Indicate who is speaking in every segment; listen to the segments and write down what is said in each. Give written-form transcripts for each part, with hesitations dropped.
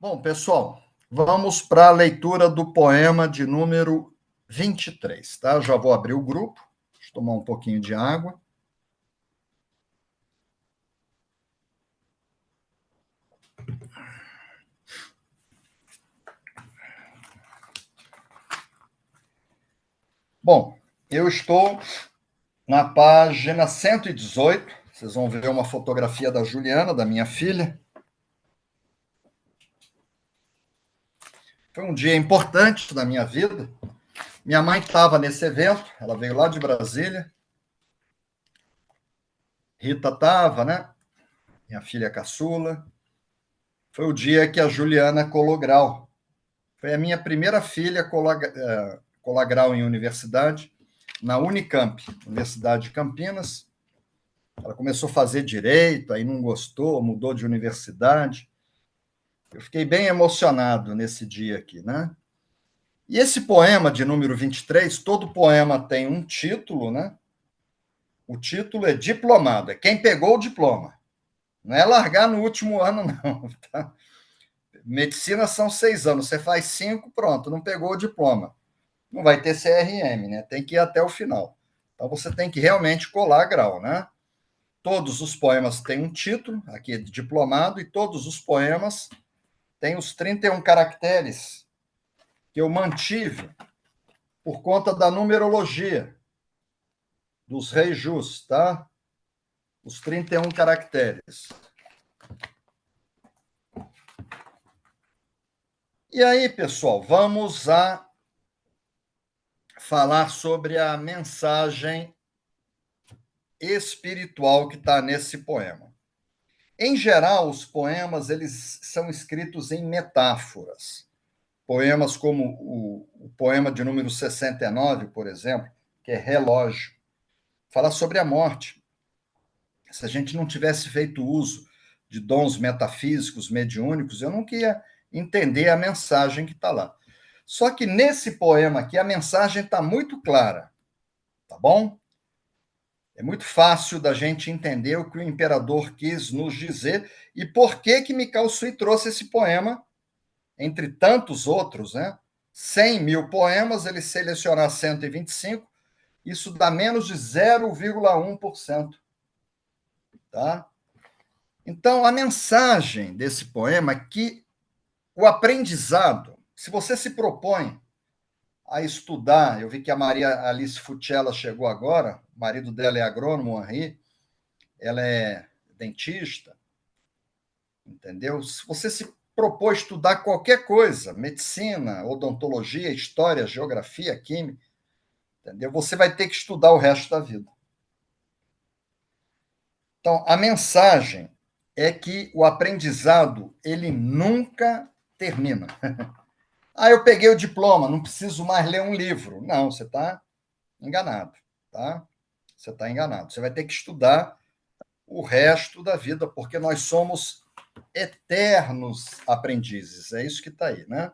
Speaker 1: Bom, pessoal, vamos para a leitura do poema de número 23, tá? Já vou abrir o grupo, deixa eu tomar um pouquinho de água. Bom, eu estou na página 118, vocês vão ver uma fotografia da Juliana, da minha filha. Foi um dia importante da minha vida. Minha mãe estava nesse evento, ela veio lá de Brasília. Rita estava, né? Minha filha caçula. Foi o dia que a Juliana colou grau. Foi a minha primeira filha colar grau em universidade, na Unicamp, Universidade de Campinas. Ela começou a fazer direito, aí não gostou, mudou de universidade. Eu fiquei bem emocionado nesse dia aqui, né? E esse poema de número 23, todo poema tem um título, né? O título é Diplomado, é quem pegou o diploma. Não é largar no último ano, não. Tá? Medicina são 6 anos, você faz 5, pronto, não pegou o diploma. Não vai ter CRM, né? Tem que ir até o final. Então você tem que realmente colar grau, né? Todos os poemas têm um título, aqui é de diplomado, e todos os poemas têm os 31 caracteres que eu mantive por conta da numerologia dos reis Jus, tá? Os 31 caracteres. E aí, pessoal, vamos a falar sobre a mensagem espiritual que está nesse poema. Em geral, os poemas eles são escritos em metáforas. Poemas como o poema de número 69, por exemplo, que é Relógio, fala sobre a morte. Se a gente não tivesse feito uso de dons metafísicos, mediúnicos, eu nunca ia entender a mensagem que está lá. Só que nesse poema aqui, a mensagem está muito clara, tá bom? É muito fácil da gente entender o que o imperador quis nos dizer e por que que Mikao Sui trouxe esse poema, entre tantos outros, né? 100 mil poemas, ele selecionar 125, isso dá menos de 0,1%. Tá? Então, a mensagem desse poema é que o aprendizado, se você se propõe a estudar, eu vi que a Maria Alice Futela chegou agora, o marido dela é agrônomo, Henri, ela é dentista, entendeu? Se você se propôs a estudar qualquer coisa, medicina, odontologia, história, geografia, química, entendeu? Você vai ter que estudar o resto da vida. Então, a mensagem é que o aprendizado, ele nunca termina. Ah, eu peguei o diploma, não preciso mais ler um livro. Não, você está enganado, tá? Você está enganado. Você vai ter que estudar o resto da vida, porque nós somos eternos aprendizes. É isso que está aí, né?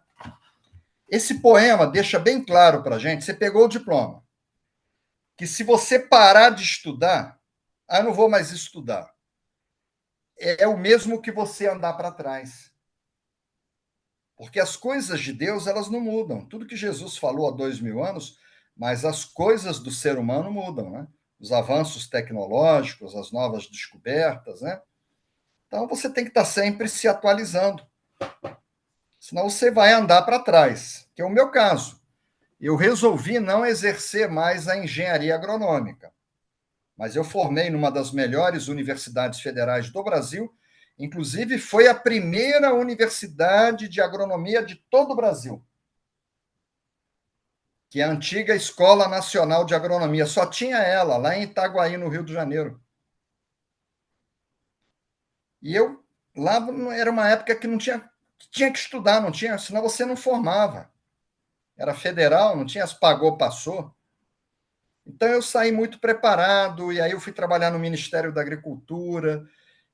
Speaker 1: Esse poema deixa bem claro para a gente, você pegou o diploma, que se você parar de estudar, eu não vou mais estudar, é o mesmo que você andar para trás. Porque as coisas de Deus, elas não mudam. Tudo que Jesus falou há 2000 anos, mas as coisas do ser humano mudam, né? Os avanços tecnológicos, as novas descobertas, né? Então você tem que estar sempre se atualizando. Senão você vai andar para trás, que é o meu caso. Eu resolvi não exercer mais a engenharia agronômica, mas eu formei numa das melhores universidades federais do Brasil, inclusive foi a primeira universidade de agronomia de todo o Brasil, que é a antiga Escola Nacional de Agronomia. Só tinha ela, lá em Itaguaí, no Rio de Janeiro. E eu, lá era uma época que não tinha que estudar, não tinha, senão você não formava. Era federal, não tinha, pagou, passou. Então eu saí muito preparado, e aí eu fui trabalhar no Ministério da Agricultura,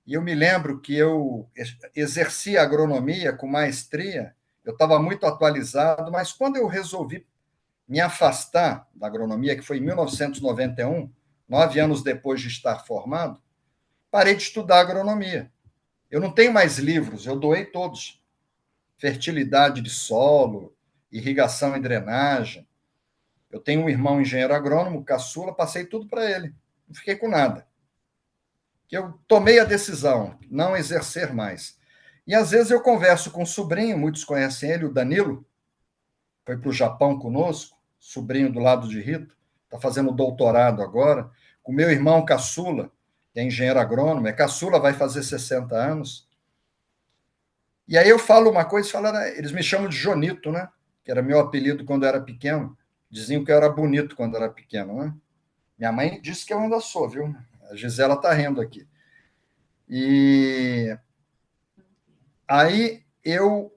Speaker 1: e eu me lembro que eu exerci a agronomia com maestria, eu estava muito atualizado, mas quando eu resolvi me afastar da agronomia, que foi em 1991, 9 anos depois de estar formado, parei de estudar agronomia. Eu não tenho mais livros, eu doei todos. fertilidade de solo, irrigação e drenagem. Eu tenho um irmão engenheiro agrônomo, caçula, passei tudo para ele. Não fiquei com nada. Eu tomei a decisão, não exercer mais. E às vezes eu converso com um sobrinho, muitos conhecem ele, o Danilo, foi para o Japão conosco, sobrinho do lado de Rito, está fazendo doutorado agora, com meu irmão caçula, que é engenheiro agrônomo, é caçula, vai fazer 60 anos. E aí eu falo uma coisa, eles me chamam de Jonito, né? Que era meu apelido quando eu era pequeno. Diziam que eu era bonito quando eu era pequeno, né? Minha mãe disse que eu ainda sou, viu? A Gisela está rindo aqui. E aí eu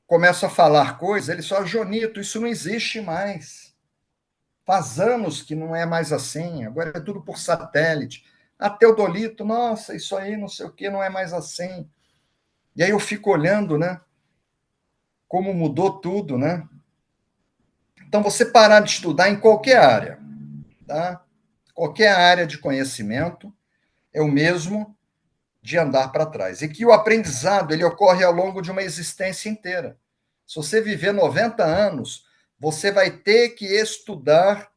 Speaker 1: começo a falar coisas, ele só, Jonito, isso não existe mais. Faz anos que não é mais assim, agora é tudo por satélite. A Teodolito, nossa, isso aí não sei o que, não é mais assim. E aí eu fico olhando, né? Como mudou tudo, né? Então, você parar de estudar em qualquer área, tá? Qualquer área de conhecimento é o mesmo de andar para trás. E que o aprendizado ele ocorre ao longo de uma existência inteira. Se você viver 90 anos, você vai ter que estudar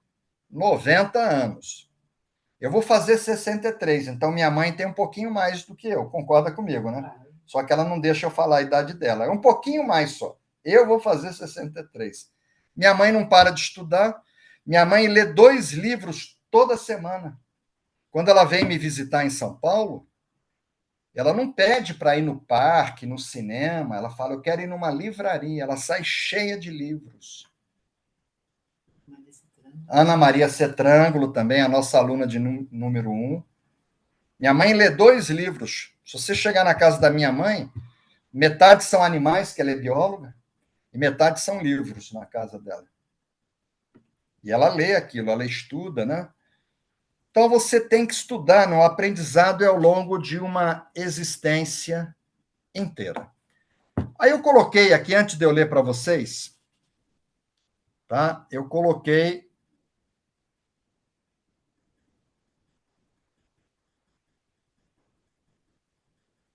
Speaker 1: 90 anos. Eu vou fazer 63, então minha mãe tem um pouquinho mais do que eu, concorda comigo, né? Só que ela não deixa eu falar a idade dela. É um pouquinho mais só. Eu vou fazer 63. Minha mãe não para de estudar. Minha mãe lê 2 livros toda semana. Quando ela vem me visitar em São Paulo, ela não pede para ir no parque, no cinema. Ela fala, eu quero ir numa livraria. Ela sai cheia de livros. Ana Maria Cetrângulo também, a nossa aluna de número 1. Minha mãe lê 2 livros. Se você chegar na casa da minha mãe, metade são animais, que ela é bióloga, e metade são livros na casa dela. E ela lê aquilo, ela estuda, né? Então você tem que estudar, no aprendizado é ao longo de uma existência inteira. Aí eu coloquei aqui, antes de eu ler para vocês, tá? Eu coloquei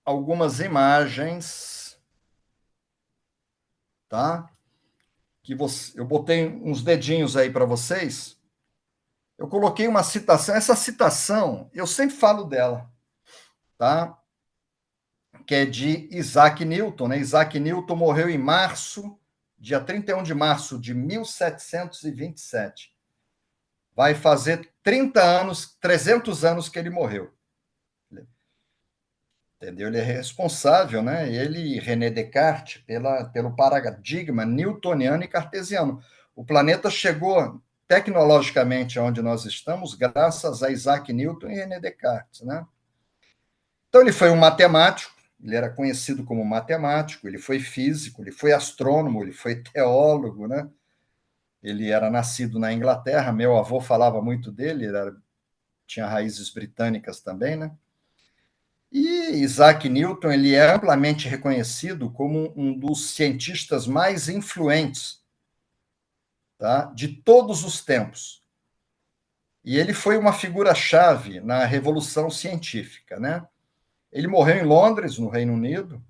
Speaker 1: algumas imagens, tá? Eu botei uns dedinhos aí para vocês. Eu coloquei uma citação. Essa citação, eu sempre falo dela, tá? Que é de Isaac Newton, né? Isaac Newton morreu em março, dia 31 de março de 1727. Vai fazer 30 anos, 300 anos que ele morreu. Entendeu? Ele é responsável, né? Ele e René Descartes, pelo paradigma newtoniano e cartesiano. O planeta chegou tecnologicamente onde nós estamos graças a Isaac Newton e René Descartes, né? Então, ele foi um matemático, ele era conhecido como matemático, ele foi físico, ele foi astrônomo, ele foi teólogo, né? Ele era nascido na Inglaterra, meu avô falava muito dele, tinha raízes britânicas também, né? E Isaac Newton ele é amplamente reconhecido como um dos cientistas mais influentes, tá, de todos os tempos. E ele foi uma figura-chave na Revolução Científica, né? Ele morreu em Londres, no Reino Unido,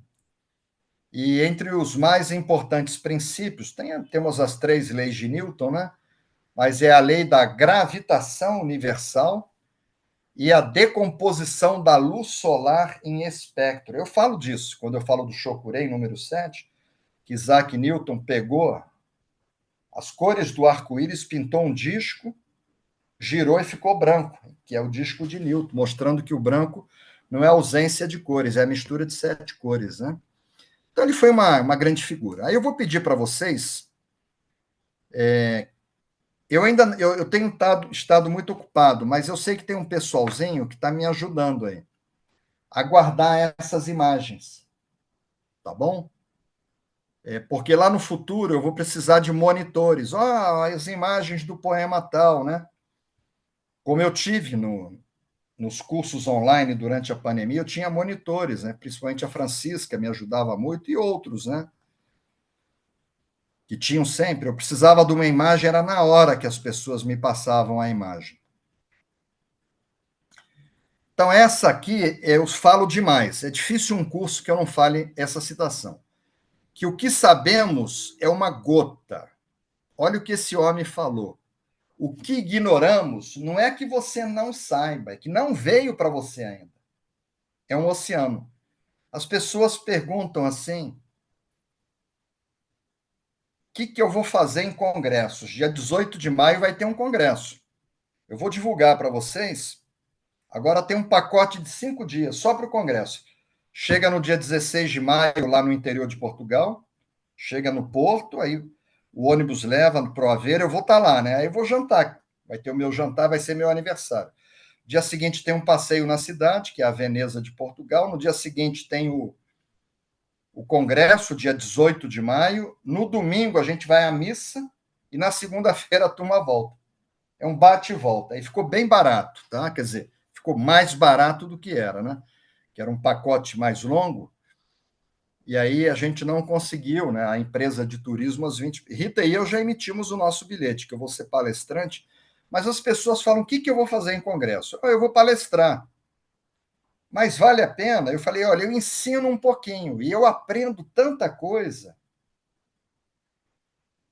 Speaker 1: e entre os mais importantes princípios, temos as 3 leis de Newton, né? Mas é a lei da gravitação universal e a decomposição da luz solar em espectro. Eu falo disso quando eu falo do Chokurei, número 7, que Isaac Newton pegou as cores do arco-íris, pintou um disco, girou e ficou branco, que é o disco de Newton, mostrando que o branco não é ausência de cores, é a mistura de 7 cores, né? Então, ele foi uma grande figura. Aí eu vou pedir para vocês. Eu tenho estado muito ocupado, mas eu sei que tem um pessoalzinho que está me ajudando aí a guardar essas imagens, tá bom? Porque lá no futuro eu vou precisar de monitores. As imagens do poema tal, né? Como eu tive nos cursos online durante a pandemia, eu tinha monitores, né? Principalmente a Francisca me ajudava muito e outros, né? Que tinham sempre. Eu precisava de uma imagem, era na hora que as pessoas me passavam a imagem. Então, essa aqui eu falo demais. É difícil um curso que eu não fale essa citação. que o que sabemos é uma gota. Olha o que esse homem falou. O que ignoramos não é que você não saiba, é que não veio para você ainda. É um oceano. As pessoas perguntam assim: o que eu vou fazer em congressos? Dia 18 de maio vai ter um congresso. Eu vou divulgar para vocês. Agora tem um pacote de 5 dias só para o congresso. Chega no dia 16 de maio, lá no interior de Portugal. Chega no Porto, aí o ônibus leva para o Aveiro, eu vou estar lá, né? Aí eu vou jantar. Vai ter o meu jantar, vai ser meu aniversário. Dia seguinte tem um passeio na cidade, que é a Veneza de Portugal. No dia seguinte tem o congresso, dia 18 de maio. No domingo a gente vai à missa e na segunda-feira a turma volta. É um bate e volta. Aí ficou bem barato, tá? Quer dizer, ficou mais barato do que era, né? Que era um pacote mais longo. E aí a gente não conseguiu, né? A empresa de turismo, as 20. Rita e eu já emitimos o nosso bilhete, que eu vou ser palestrante, mas as pessoas falam: o que eu vou fazer em congresso? Eu vou palestrar. Mas vale a pena? Eu falei: olha, eu ensino um pouquinho e eu aprendo tanta coisa.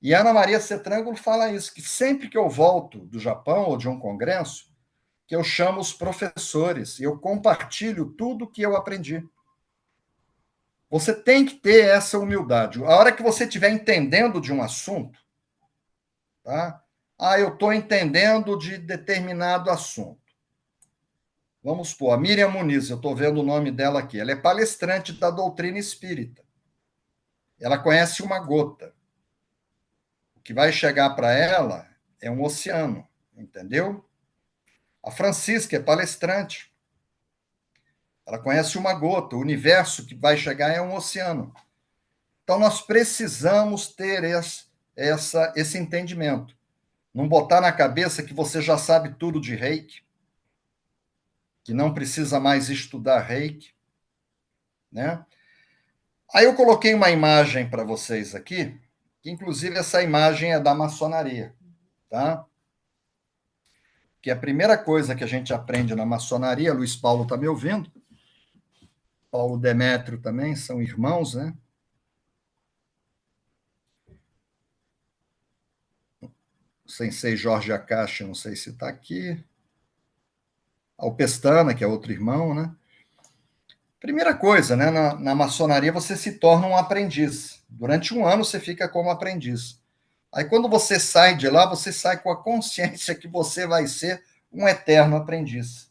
Speaker 1: E a Ana Maria Cetrângulo fala isso, que sempre que eu volto do Japão ou de um congresso, que eu chamo os professores e eu compartilho tudo que eu aprendi. Você tem que ter essa humildade. A hora que você estiver entendendo de um assunto, tá? Eu estou entendendo de determinado assunto. Vamos supor, a Miriam Muniz, eu estou vendo o nome dela aqui. Ela é palestrante da doutrina espírita. Ela conhece uma gota. O que vai chegar para ela é um oceano, entendeu? A Francisca é palestrante. Ela conhece uma gota. O universo que vai chegar é um oceano. Então, nós precisamos ter esse entendimento. Não botar na cabeça que você já sabe tudo de reiki, que não precisa mais estudar reiki, né? Aí eu coloquei uma imagem para vocês aqui, que inclusive essa imagem é da maçonaria, tá? Que a primeira coisa que a gente aprende na maçonaria, Luiz Paulo está me ouvindo, Paulo Demétrio também, são irmãos, né? O Sensei Jorge Akashi, não sei se está aqui. O Pestana, que é outro irmão, né? Primeira coisa, né? Na maçonaria você se torna um aprendiz. Durante um ano você fica como aprendiz. Aí quando você sai de lá, você sai com a consciência que você vai ser um eterno aprendiz.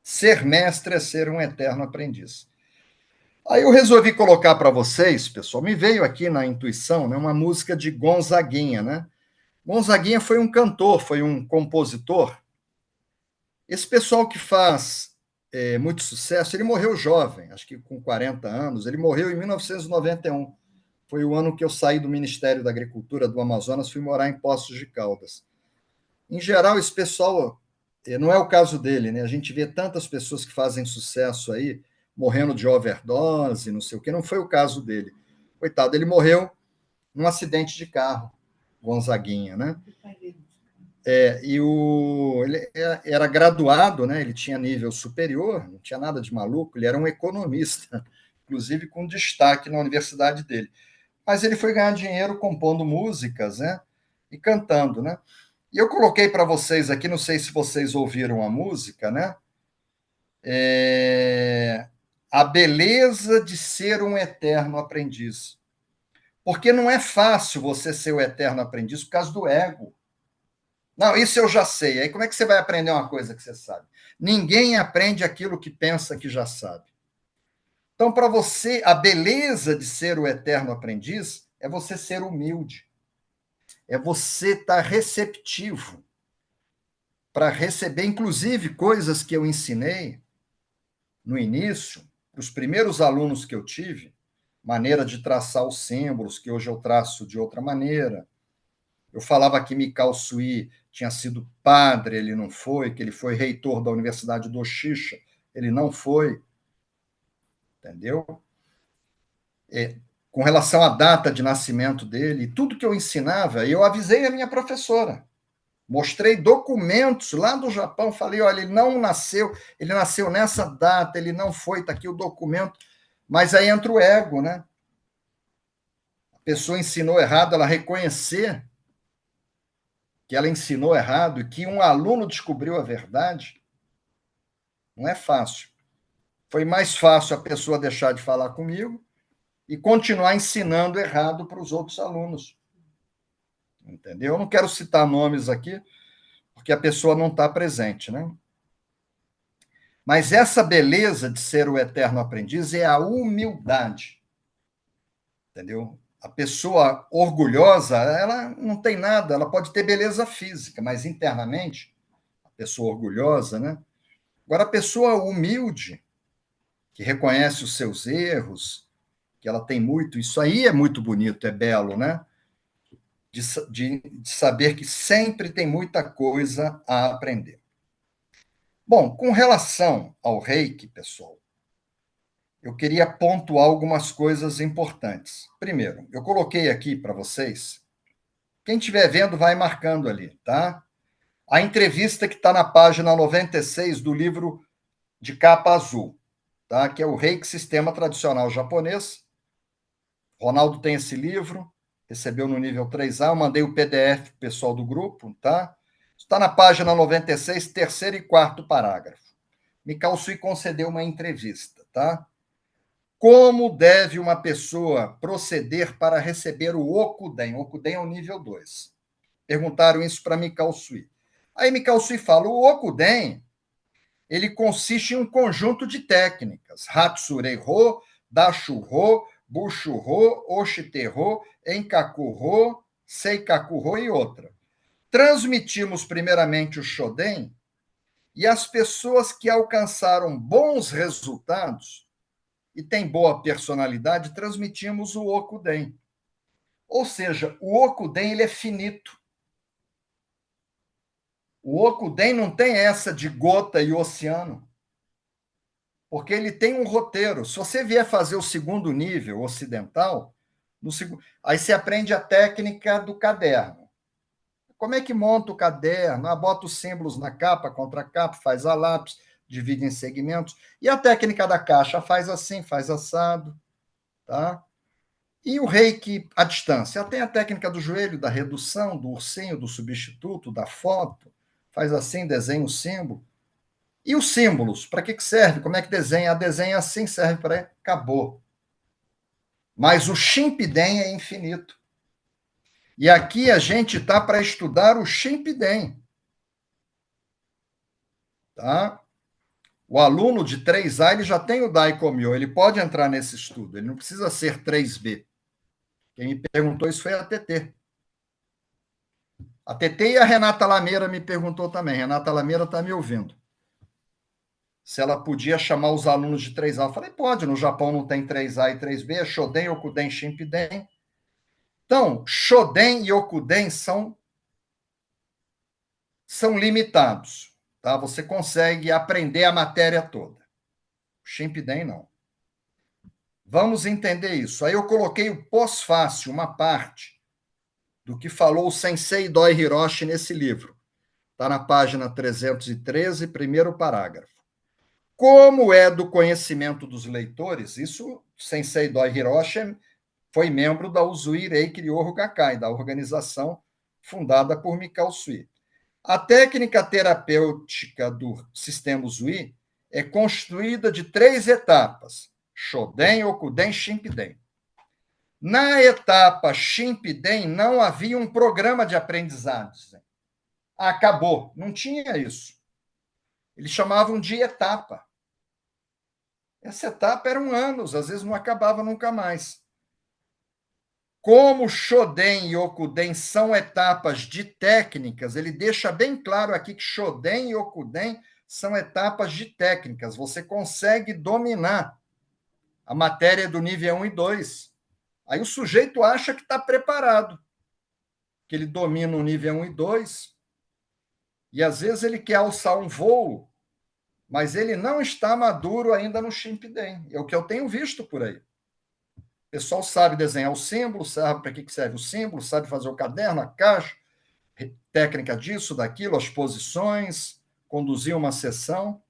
Speaker 1: Ser mestre é ser um eterno aprendiz. Aí eu resolvi colocar para vocês, pessoal, me veio aqui na intuição, né, uma música de Gonzaguinha, né? Gonzaguinha foi um cantor, foi um compositor. Esse pessoal que faz muito sucesso, ele morreu jovem, acho que com 40 anos, ele morreu em 1991. Foi o ano que eu saí do Ministério da Agricultura do Amazonas, fui morar em Poços de Caldas. Em geral, esse pessoal, não é o caso dele, né? A gente vê tantas pessoas que fazem sucesso aí, morrendo de overdose, não sei o quê, não foi o caso dele. Coitado, ele morreu num acidente de carro, Gonzaguinha, né? Ele era graduado, né? Ele tinha nível superior, não tinha nada de maluco, ele era um economista, inclusive com destaque na universidade dele. Mas ele foi ganhar dinheiro compondo músicas, né? E cantando, né? E eu coloquei para vocês aqui, não sei se vocês ouviram a música, né? A beleza de ser um eterno aprendiz. Porque não é fácil você ser o eterno aprendiz por causa do ego. Não, isso eu já sei. Aí como é que você vai aprender uma coisa que você sabe? Ninguém aprende aquilo que pensa que já sabe. Então, para você, a beleza de ser o eterno aprendiz é você ser humilde. É você estar receptivo para receber, inclusive, coisas que eu ensinei no início, os primeiros alunos que eu tive, maneira de traçar os símbolos, que hoje eu traço de outra maneira. Eu falava que Mikao Sui tinha sido padre, ele não foi, que ele foi reitor da Universidade do Oxixa, ele não foi, entendeu? Com relação à data de nascimento dele, tudo que eu ensinava, eu avisei a minha professora. Mostrei documentos lá do Japão, falei, olha, ele nasceu nessa data, ele não foi, está aqui o documento. Mas aí entra o ego, né? pessoa ensinou errado, ela reconhecer que ela ensinou errado e que um aluno descobriu a verdade, não é fácil. Foi mais fácil a pessoa deixar de falar comigo e continuar ensinando errado para os outros alunos. Entendeu? Eu não quero citar nomes aqui, porque a pessoa não está presente, né? Mas essa beleza de ser o eterno aprendiz é a humildade, entendeu? A pessoa orgulhosa, ela não tem nada, ela pode ter beleza física, mas internamente, a pessoa orgulhosa, né? Agora, a pessoa humilde, que reconhece os seus erros, que ela tem muito, isso aí é muito bonito, é belo, né? De saber que sempre tem muita coisa a aprender. Bom, com relação ao reiki, pessoal, eu queria pontuar algumas coisas importantes. Primeiro, eu coloquei aqui para vocês, quem estiver vendo vai marcando ali, tá? A entrevista que está na página 96 do livro de capa azul, tá? Que é o Reiki Sistema Tradicional Japonês. Ronaldo tem esse livro, recebeu no nível 3A, eu mandei o PDF para o pessoal do grupo, tá? Está na página 96, terceiro e quarto parágrafo. Mikao Sui concedeu uma entrevista, tá? Como deve uma pessoa proceder para receber o Okuden? Okuden é o nível 2. Perguntaram isso para Mikao Sui. Aí Mikao Sui fala, o Okuden, ele consiste em um conjunto de técnicas. Hatsurei-ho, Dashu-ho, Bushu-ho, Oshite-ho, Enkaku-ho, Seikaku-ho e outra. Transmitimos primeiramente o Shoden e as pessoas que alcançaram bons resultados e têm boa personalidade, transmitimos o Okuden. Ou seja, o Okuden ele é finito. O Okuden não tem essa de gota e oceano, porque ele tem um roteiro. Se você vier fazer o segundo nível ocidental, aí você aprende a técnica do caderno. Como é que monta o caderno? Bota os símbolos na capa, contra capa, faz a lápis, divide em segmentos. E a técnica da caixa faz assim, faz assado. Tá? E o reiki à distância? Tem a técnica do joelho, da redução, do ursinho, do substituto, da foto. Faz assim, desenha o símbolo. E os símbolos, para que serve? Como é que desenha? Desenha assim, serve para... Acabou. Mas o Shimpiden é infinito. E aqui a gente está para estudar o Shimpiden. Tá? O aluno de 3A ele já tem o Daikomyo, ele pode entrar nesse estudo, ele não precisa ser 3B. Quem me perguntou isso foi a TT. A TT e a Renata Lameira me perguntou também. Renata Lameira está me ouvindo. Se ela podia chamar os alunos de 3A. Eu falei, pode, no Japão não tem 3A e 3B, é Shoden, Okuden, Shimpiden. Então, Shoden e Okuden são limitados. Tá? Você consegue aprender a matéria toda. Shimpiden, não. Vamos entender isso. Aí eu coloquei o pós-fácil, uma parte do que falou o Sensei Doi Hiroshi nesse livro. Está na página 313, primeiro parágrafo. Como é do conhecimento dos leitores, isso Sensei Doi Hiroshi foi membro da Uzui Reiki Ryoho Gakkai, da organização fundada por Mikao Sui. A técnica terapêutica do sistema Uzui é construída de 3 etapas: Shoden, Okuden, Shimpiden. Na etapa Shimpiden não havia um programa de aprendizado. Acabou, não tinha isso. Eles chamavam de etapa. Essa etapa eram anos, às vezes não acabava nunca mais. Como Shoden e Okuden são etapas de técnicas, ele deixa bem claro aqui que Shoden e Okuden são etapas de técnicas. Você consegue dominar a matéria do nível 1 e 2. Aí o sujeito acha que está preparado, que ele domina o nível 1 e 2, e às vezes ele quer alçar um voo, mas ele não está maduro ainda no Shimpiden. É o que eu tenho visto por aí. O pessoal sabe desenhar o símbolo, sabe para que serve o símbolo, sabe fazer o caderno, a caixa, técnica disso, daquilo, as posições, conduzir uma sessão.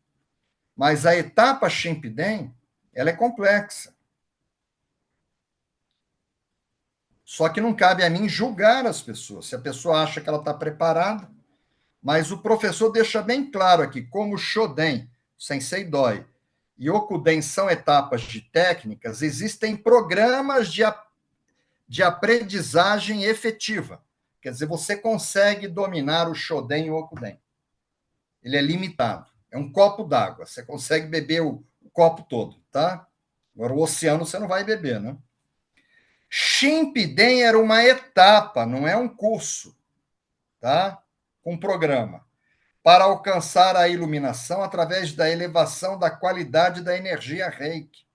Speaker 1: Mas a etapa Shimpiden, ela é complexa. Só que não cabe a mim julgar as pessoas. Se a pessoa acha que ela está preparada, mas o professor deixa bem claro aqui, como Shoden, Sensei Doi, e Okuden são etapas de técnicas, existem programas de aprendizagem efetiva. Quer dizer, você consegue dominar o Shoden e o Okuden. Ele é limitado. É um copo d'água. Você consegue beber o copo todo, tá? Agora, o oceano você não vai beber, né? Shimpiden era uma etapa, não é um curso, tá? Um programa, para alcançar a iluminação através da elevação da qualidade da energia Reiki.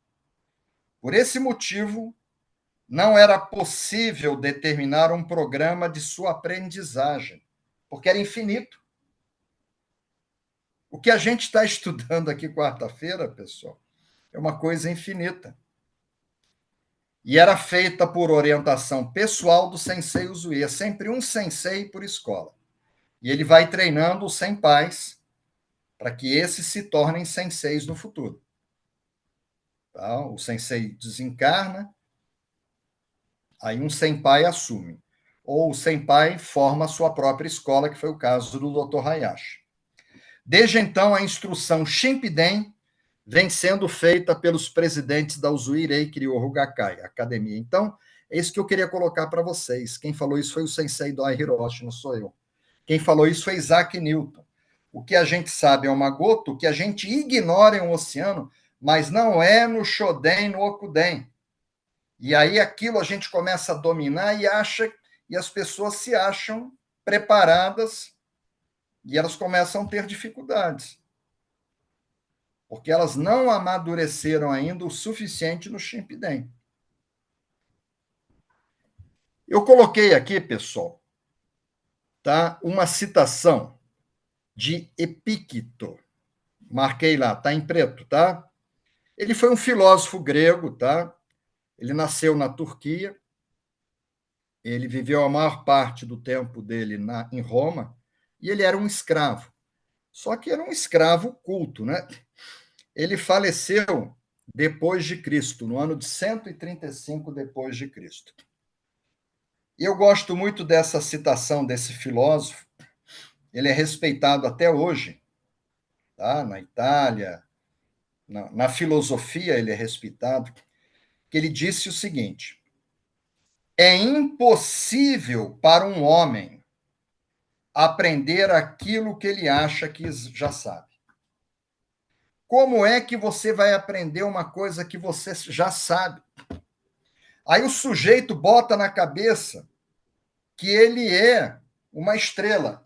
Speaker 1: Por esse motivo, não era possível determinar um programa de sua aprendizagem, porque era infinito. O que a gente está estudando aqui quarta-feira, pessoal, é uma coisa infinita. E era feita por orientação pessoal do sensei Usui. É sempre um sensei por escola. E ele vai treinando os senpais para que esses se tornem senseis no futuro. Tá? O sensei desencarna, aí um senpai assume. Ou o senpai forma a sua própria escola, que foi o caso do Dr. Hayashi. Desde então, a instrução Shimpiden vem sendo feita pelos presidentes da Usui Reiki Ryoho Gakkai, academia. Então, é isso que eu queria colocar para vocês. Quem falou isso foi o Sensei Doi Hiroshi, não sou eu. Quem falou isso foi Isaac Newton. O que a gente sabe é uma gota, o que a gente ignora é um oceano, mas não é no Shoden, no Okuden. E aí aquilo a gente começa a dominar e as pessoas se acham preparadas e elas começam a ter dificuldades. Porque elas não amadureceram ainda o suficiente no Shimpiden. Eu coloquei aqui, pessoal, tá, uma citação de Epíquito. Marquei lá, tá em preto, tá? Ele foi um filósofo grego, tá? Ele nasceu na Turquia, ele viveu a maior parte do tempo dele em Roma, e ele era um escravo. Só que era um escravo culto, né? Ele faleceu depois de Cristo, no ano de 135 depois de Cristo. E eu gosto muito dessa citação desse filósofo. Ele é respeitado até hoje, tá? Na Itália, na filosofia ele é respeitado, que ele disse o seguinte: é impossível para um homem aprender aquilo que ele acha que já sabe. Como é que você vai aprender uma coisa que você já sabe? Aí o sujeito bota na cabeça que ele é uma estrela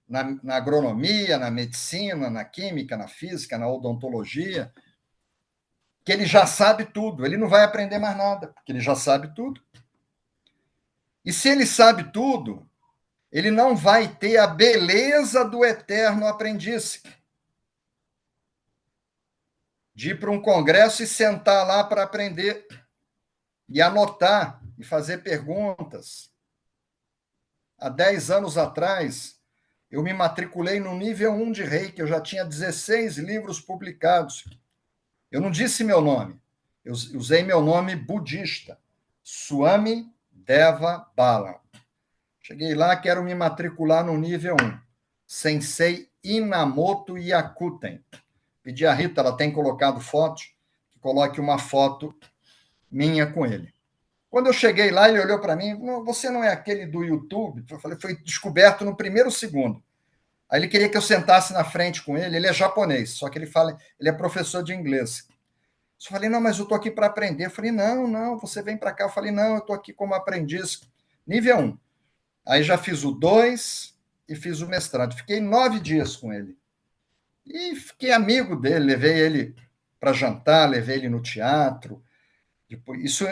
Speaker 1: na agronomia, na medicina, na química, na física, na odontologia, que ele já sabe tudo, ele não vai aprender mais nada, porque ele já sabe tudo. E se ele sabe tudo, ele não vai ter a beleza do eterno aprendiz. De ir para um congresso e sentar lá para aprender, e anotar, e fazer perguntas. Há 10 anos atrás, eu me matriculei no nível 1 de Reiki, eu já tinha 16 livros publicados. Eu não disse meu nome, eu usei meu nome budista, Swami Deva Bala. Cheguei lá, quero me matricular no nível 1, Sensei Inamoto Yakuten. Pedi a Rita, ela tem colocado fotos, que coloque uma foto minha com ele. Quando eu cheguei lá, ele olhou para mim, você não é aquele do YouTube? Eu falei, foi descoberto no primeiro segundo. Aí ele queria que eu sentasse na frente com ele é japonês, só que ele é professor de inglês. Eu falei, não, mas eu estou aqui para aprender. Eu falei, não, você vem para cá. Eu falei, não, eu estou aqui como aprendiz, nível 1. Aí já fiz o 2 e fiz o mestrado. Fiquei 9 dias com ele. E fiquei amigo dele, levei ele para jantar, levei ele no teatro. Isso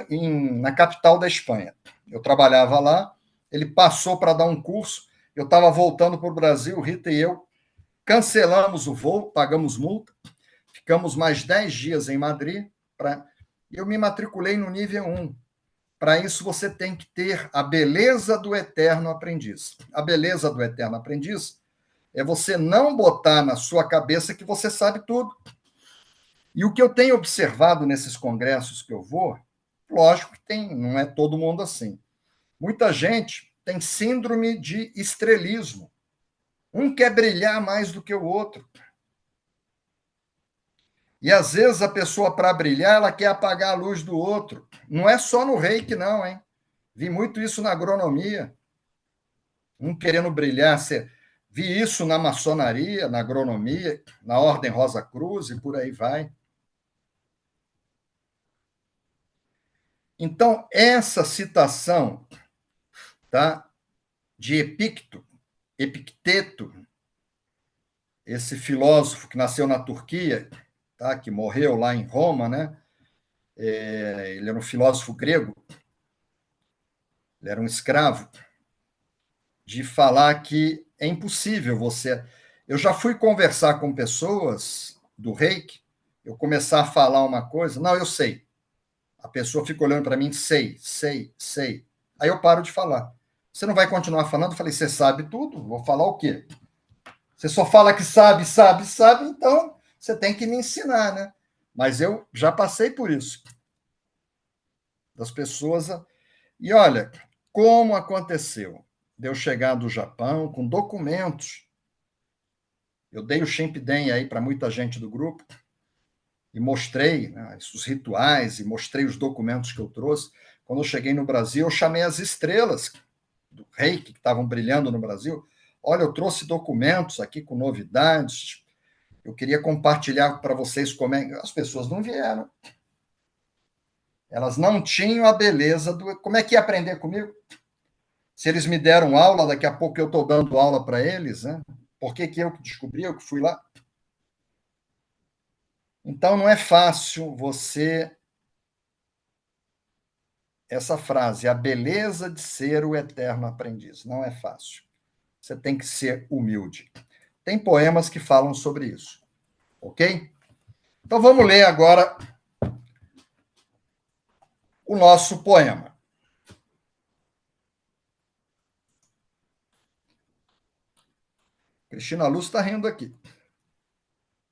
Speaker 1: na capital da Espanha. Eu trabalhava lá, ele passou para dar um curso, eu estava voltando para o Brasil, Rita e eu cancelamos o voo, pagamos multa, ficamos mais 10 dias em Madrid, eu me matriculei no nível 1. Para isso, você tem que ter a beleza do eterno aprendiz. A beleza do eterno aprendiz é você não botar na sua cabeça que você sabe tudo. E o que eu tenho observado nesses congressos que eu vou, lógico que não é todo mundo assim, Muita gente tem síndrome de estrelismo. Um quer brilhar mais do que o outro. E, às vezes, a pessoa, para brilhar, ela quer apagar a luz do outro. Não é só no reiki, não, hein? Vi muito isso na agronomia. Um querendo brilhar. Vi isso na maçonaria, na agronomia, na Ordem Rosa Cruz e por aí vai. Então, essa citação, tá, de Epicteto, esse filósofo que nasceu na Turquia, tá, que morreu lá em Roma, né? Ele era um filósofo grego, ele era um escravo, de falar que é impossível você. Eu já fui conversar com pessoas do reiki, eu começar a falar uma coisa, não, eu sei. A pessoa fica olhando para mim, sei, sei, sei. Aí eu paro de falar. Você não vai continuar falando? Eu falei, você sabe tudo, vou falar o quê? Você só fala que sabe, sabe, sabe, então você tem que me ensinar, né? Mas eu já passei por isso. Das pessoas. E olha, como aconteceu de eu chegar do Japão com documentos. Eu dei o Shimpden aí para muita gente do grupo e mostrei, né, os rituais e mostrei os documentos que eu trouxe. Quando eu cheguei no Brasil, eu chamei as estrelas do reiki que estavam brilhando no Brasil. Olha, eu trouxe documentos aqui com novidades. Eu queria compartilhar para vocês como é. As pessoas não vieram. Elas não tinham a beleza do. Como é que ia aprender comigo? Se eles me deram aula, daqui a pouco eu estou dando aula para eles, né? Por que eu que descobri, eu que fui lá? Então, não é fácil você. Essa frase, a beleza de ser o eterno aprendiz. Não é fácil. Você tem que ser humilde. Tem poemas que falam sobre isso. Ok? Então, vamos ler agora o nosso poema. Cristina Luz está rindo aqui.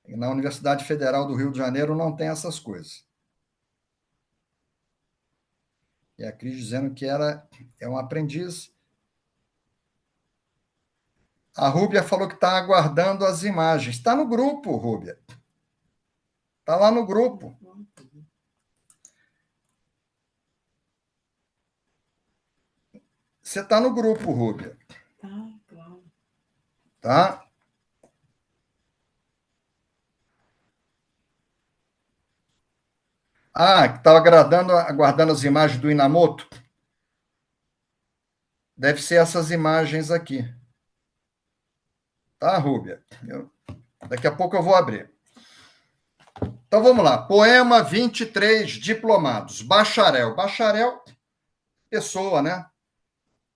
Speaker 1: E na Universidade Federal do Rio de Janeiro não tem essas coisas. E a Cris dizendo que é um aprendiz. A Rúbia falou que está aguardando as imagens. Está no grupo, Rúbia. Está lá no grupo. Você está no grupo, Rúbia.
Speaker 2: Tá, claro.
Speaker 1: Tá? Ah, que estava aguardando as imagens do Inamoto. Deve ser essas imagens aqui. Tá, Rúbia? Daqui a pouco eu vou abrir. Então vamos lá. Poema 23, Diplomados. Bacharel. Bacharel, pessoa, né?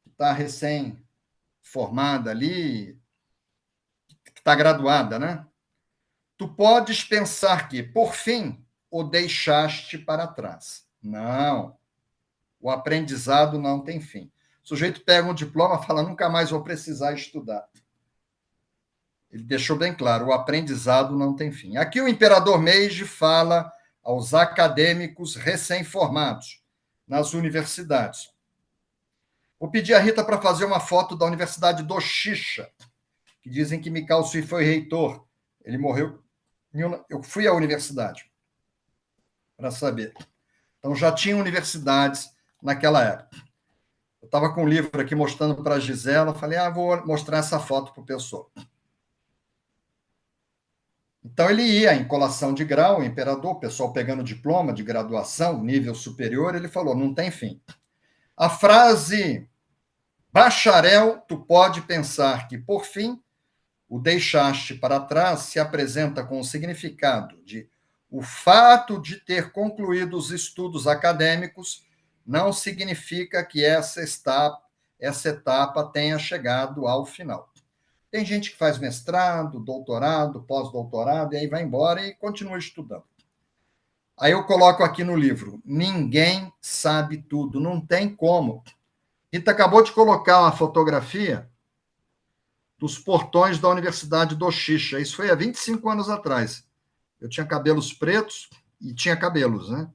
Speaker 1: Que está recém-formada ali, que está graduada, né? Tu podes pensar que, por fim, o deixaste para trás. Não. O aprendizado não tem fim. O sujeito pega um diploma e fala, nunca mais vou precisar estudar. Ele deixou bem claro, o aprendizado não tem fim. Aqui o imperador Meiji fala aos acadêmicos recém-formados nas universidades. Vou pedir a Rita para fazer uma foto da Universidade do Xixa, que dizem que Mikao Sui foi reitor. Ele morreu. Eu fui à universidade para saber. Então já tinha universidades naquela época. Eu estava com um livro aqui mostrando para a Gisela, falei, vou mostrar essa foto para o pessoal. Então, ele ia em colação de grau, o imperador, o pessoal pegando diploma de graduação, nível superior, ele falou, não tem fim. A frase, bacharel, tu pode pensar que, por fim, o deixaste para trás, se apresenta com o significado de o fato de ter concluído os estudos acadêmicos não significa que essa etapa tenha chegado ao final. Tem gente que faz mestrado, doutorado, pós-doutorado, e aí vai embora e continua estudando. Aí eu coloco aqui no livro, ninguém sabe tudo, não tem como. Rita acabou de colocar uma fotografia dos portões da Universidade do Xixa. Isso foi há 25 anos atrás. Eu tinha cabelos pretos e tinha cabelos, né?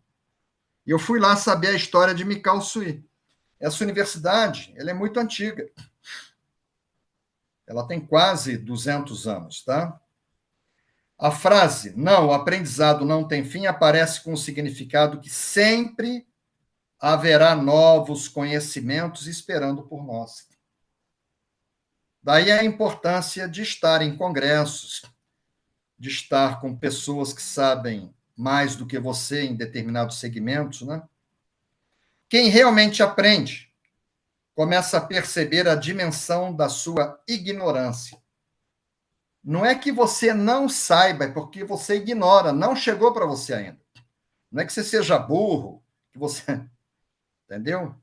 Speaker 1: E eu fui lá saber a história de Mikao Sui. Essa universidade, ela é muito antiga. Ela tem quase 200 anos, tá? A frase, não, o aprendizado não tem fim, aparece com o significado que sempre haverá novos conhecimentos esperando por nós. Daí a importância de estar em congressos, de estar com pessoas que sabem mais do que você em determinados segmentos, né? Quem realmente aprende começa a perceber a dimensão da sua ignorância. Não é que você não saiba, é porque você ignora, não chegou para você ainda. Não é que você seja burro, que você. Entendeu?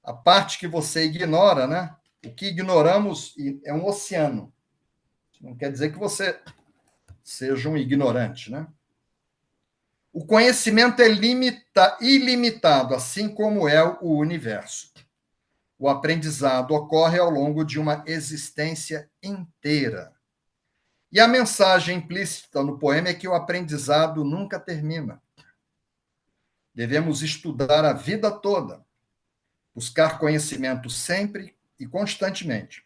Speaker 1: A parte que você ignora, né? O que ignoramos é um oceano. Não quer dizer que você seja um ignorante, né? O conhecimento é ilimitado, assim como é o universo. O aprendizado ocorre ao longo de uma existência inteira. E a mensagem implícita no poema é que o aprendizado nunca termina. Devemos estudar a vida toda, buscar conhecimento sempre e constantemente.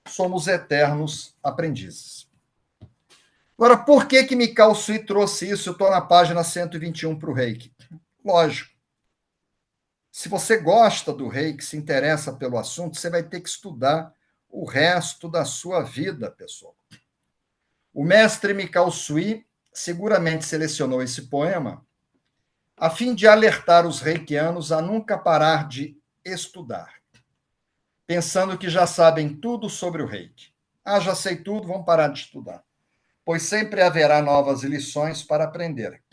Speaker 1: Somos eternos aprendizes. Agora, por que Mikao Sui trouxe isso? Eu estou na página 121 para o Reiki. Lógico. Se você gosta do Reiki, se interessa pelo assunto, você vai ter que estudar o resto da sua vida, pessoal. O mestre Mikao Sui seguramente selecionou esse poema a fim de alertar os reikianos a nunca parar de estudar, pensando que já sabem tudo sobre o reiki. Ah, já sei tudo, vamos parar de estudar. Pois sempre haverá novas lições para aprender.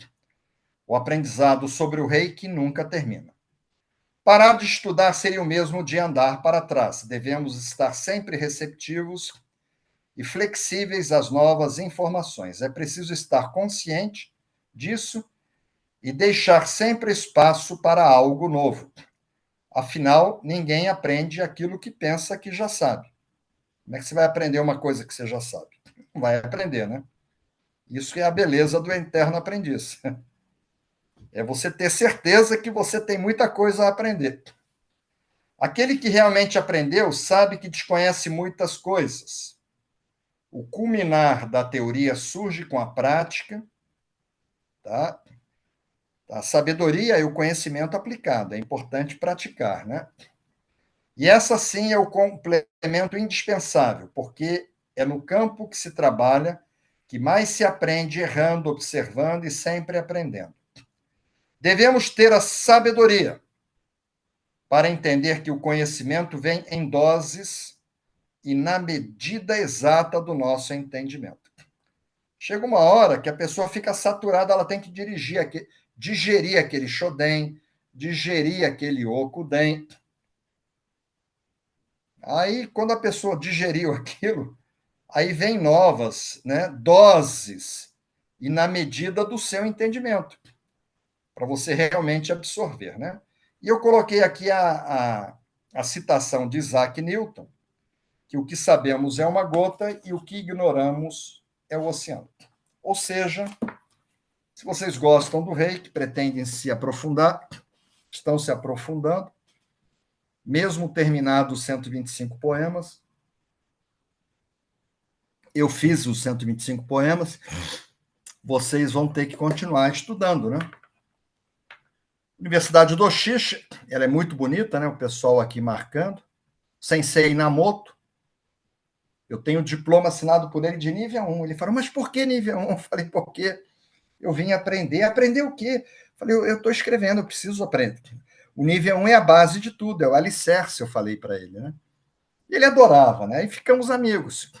Speaker 1: O aprendizado sobre o reiki nunca termina. Parar de estudar seria o mesmo de andar para trás. Devemos estar sempre receptivos e flexíveis às novas informações. É preciso estar consciente disso e deixar sempre espaço para algo novo. Afinal, ninguém aprende aquilo que pensa que já sabe. Como é que você vai aprender uma coisa que você já sabe? Não vai aprender, né? Isso é a beleza do eterno aprendiz. É você ter certeza que você tem muita coisa a aprender. Aquele que realmente aprendeu sabe que desconhece muitas coisas. O culminar da teoria surge com a prática, tá? A sabedoria e o conhecimento aplicado. É importante praticar, né? E essa sim é o complemento indispensável, porque é no campo que se trabalha que mais se aprende errando, observando e sempre aprendendo. Devemos ter a sabedoria para entender que o conhecimento vem em doses e na medida exata do nosso entendimento. Chega uma hora que a pessoa fica saturada, ela tem que digerir aquele Shoden, digerir aquele Okuden. Aí, quando a pessoa digeriu aquilo, aí vem novas, né, doses e na medida do seu entendimento, para você realmente absorver, né? E eu coloquei aqui a citação de Isaac Newton, que o que sabemos é uma gota e o que ignoramos é o oceano. Ou seja, se vocês gostam do Reiki, pretendem se aprofundar, estão se aprofundando, mesmo terminados os 125 poemas, eu fiz os 125 poemas, vocês vão ter que continuar estudando, né? Universidade do Oshishi, ela é muito bonita, né? O pessoal aqui marcando. Sensei Inamoto, eu tenho o diploma assinado por ele de nível 1. Ele falou, mas por que nível 1? Eu falei, porque eu vim aprender. Aprender o quê? Eu falei, eu estou escrevendo, eu preciso aprender. O nível 1 é a base de tudo, é o alicerce, eu falei para ele, né? E ele adorava, né? E ficamos amigos.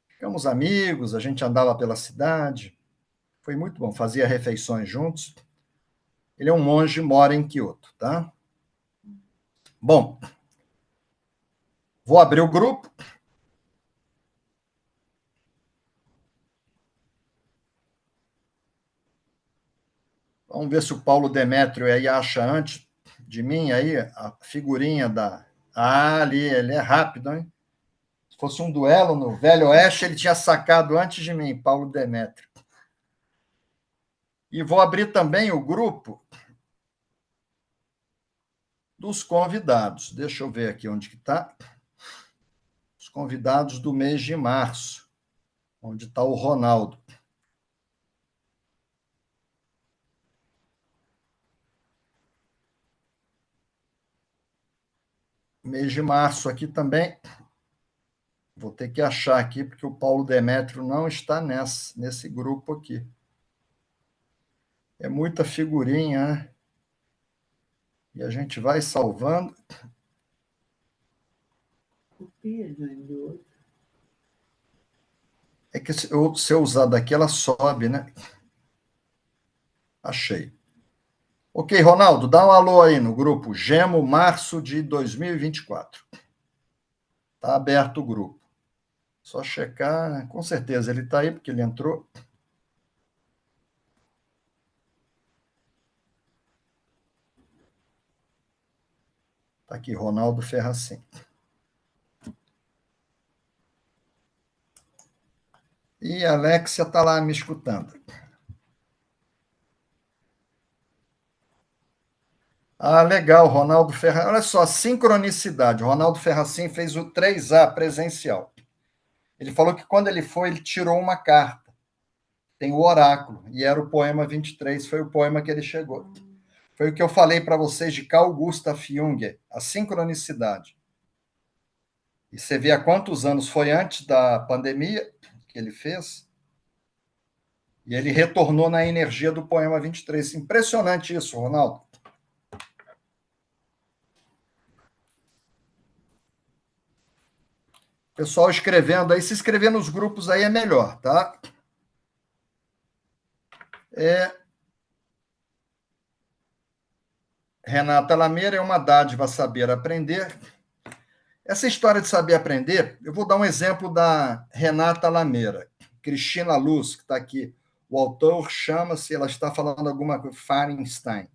Speaker 1: Ficamos amigos, a gente andava pela cidade. Foi muito bom, fazia refeições juntos. Ele é um monge, mora em Kyoto, tá? Bom, vou abrir o grupo. Vamos ver se o Paulo Demétrio aí acha antes de mim aí a figurinha da. Ah, ali, ele é rápido, hein? Se fosse um duelo no Velho Oeste, ele tinha sacado antes de mim, Paulo Demétrio. E vou abrir também o grupo dos convidados. Deixa eu ver aqui onde que está. Os convidados do mês de março, onde está o Ronaldo. Mês de março aqui também. Vou ter que achar aqui, porque o Paulo Demétrio não está nesse grupo aqui. É muita figurinha, né? E a gente vai salvando. É que se eu usar daqui, ela sobe, né? Achei. Ok, Ronaldo, dá um alô aí no grupo Gemo Março de 2024. Está aberto o grupo. Só checar, com certeza ele está aí, porque ele entrou. Está aqui, Ronaldo Ferracin. E a Alexia está lá me escutando. Ah, legal, Ronaldo Ferracin. Olha só, sincronicidade. O Ronaldo Ferracin fez o 3A presencial. Ele falou que quando ele foi, ele tirou uma carta. Tem o oráculo, e era o poema 23, foi o poema que ele chegou. Foi o que eu falei para vocês de Carl Gustav Jung, a sincronicidade. E você vê há quantos anos foi antes da pandemia que ele fez, e ele retornou na energia do poema 23. Impressionante isso, Ronaldo. Pessoal escrevendo aí, se inscrever nos grupos aí é melhor, tá? Renata Lameira, é uma dádiva saber aprender. Essa história de saber aprender, eu vou dar um exemplo da Renata Lameira. Cristina Luz, que está aqui. O autor chama-se, ela está falando alguma coisa, Feinstein.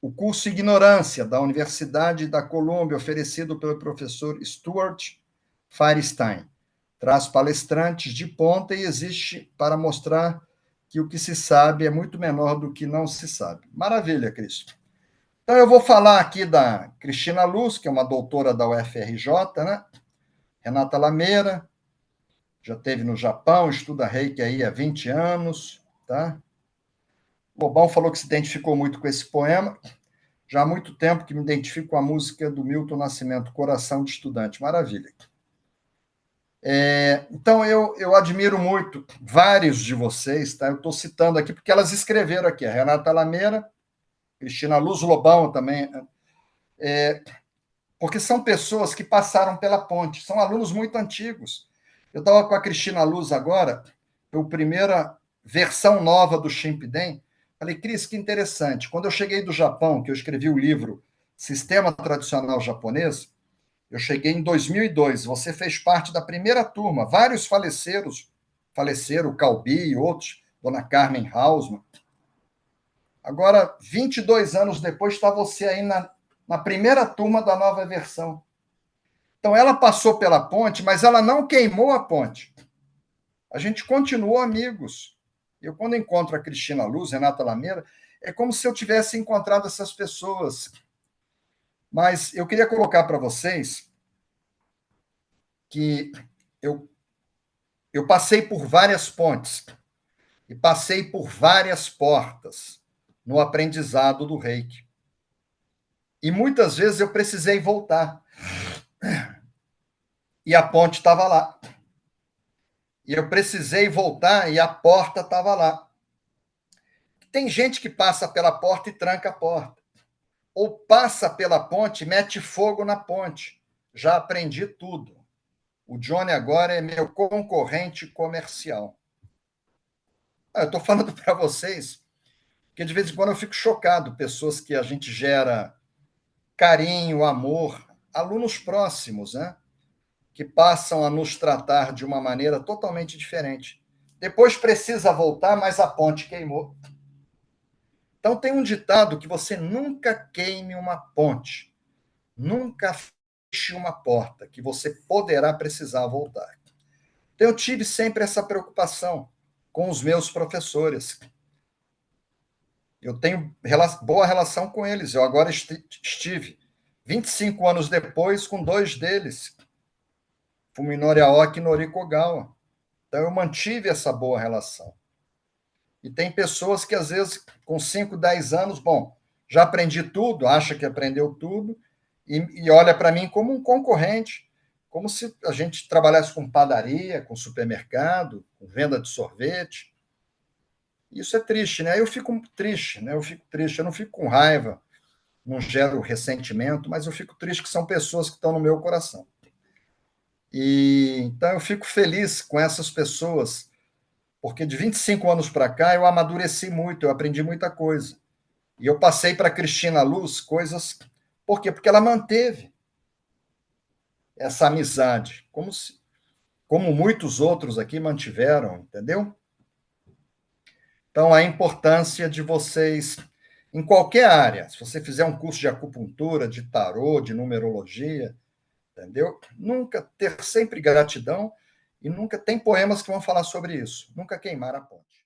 Speaker 1: O curso Ignorância, da Universidade da Colômbia, oferecido pelo professor Stuart Feinstein. Traz palestrantes de ponta e existe para mostrar que o que se sabe é muito menor do que não se sabe. Maravilha, Cristo. Então, eu vou falar aqui da Cristina Luz, que é uma doutora da UFRJ, né? Renata Lameira, já esteve no Japão, estuda Reiki aí há 20 anos, tá? O Lobão falou que se identificou muito com esse poema. Já há muito tempo que me identifico com a música do Milton Nascimento, Coração de Estudante. Maravilha. Então, eu admiro muito vários de vocês, tá? Eu estou citando aqui porque elas escreveram aqui. A Renata Lameira, Cristina Luz, Lobão também. Porque são pessoas que passaram pela ponte, são alunos muito antigos. Eu estava com a Cristina Luz agora, a primeira versão nova do Shimpden. Falei, Cris, que interessante. Quando eu cheguei do Japão, que eu escrevi o livro Sistema Tradicional Japonês, eu cheguei em 2002. Você fez parte da primeira turma. Vários faleceram, o Calbi e outros, Dona Carmen Hausmann. Agora, 22 anos depois, está você aí na primeira turma da nova versão. Então, ela passou pela ponte, mas ela não queimou a ponte. A gente continuou amigos. Eu, quando encontro a Cristina Luz, Renata Lameira, é como se eu tivesse encontrado essas pessoas. Mas eu queria colocar para vocês que eu passei por várias pontes e passei por várias portas no aprendizado do Reiki. E muitas vezes eu precisei voltar. E a ponte estava lá. E eu precisei voltar e a porta estava lá. Tem gente que passa pela porta e tranca a porta. Ou passa pela ponte e mete fogo na ponte. Já aprendi tudo. O Johnny agora é meu concorrente comercial. Eu estou falando para vocês que de vez em quando eu fico chocado, pessoas que a gente gera carinho, amor, alunos próximos, né? Que passam a nos tratar de uma maneira totalmente diferente. Depois precisa voltar, mas a ponte queimou. Então, tem um ditado que você nunca queime uma ponte, nunca feche uma porta, que você poderá precisar voltar. Então, eu tive sempre essa preocupação com os meus professores. Eu tenho boa relação com eles. Eu agora estive 25 anos depois com dois deles, Fuminori Aoki e Noriko Ogawa. Então, eu mantive essa boa relação. E tem pessoas que, às vezes, com 5, 10 anos, bom, já aprendi tudo, acha que aprendeu tudo, e olha para mim como um concorrente, como se a gente trabalhasse com padaria, com supermercado, com venda de sorvete. Isso é triste, né? Eu fico triste, né? Eu fico triste, eu não fico com raiva, não gero ressentimento, mas eu fico triste que são pessoas que estão no meu coração. E então eu fico feliz com essas pessoas, porque de 25 anos para cá eu amadureci muito, eu aprendi muita coisa. E eu passei para a Cristina Luz coisas. Por quê? Porque ela manteve essa amizade, como muitos outros aqui mantiveram, entendeu? Então, a importância de vocês, em qualquer área, se você fizer um curso de acupuntura, de tarô, de numerologia, entendeu? Nunca ter sempre gratidão e nunca tem poemas que vão falar sobre isso. Nunca queimar a ponte.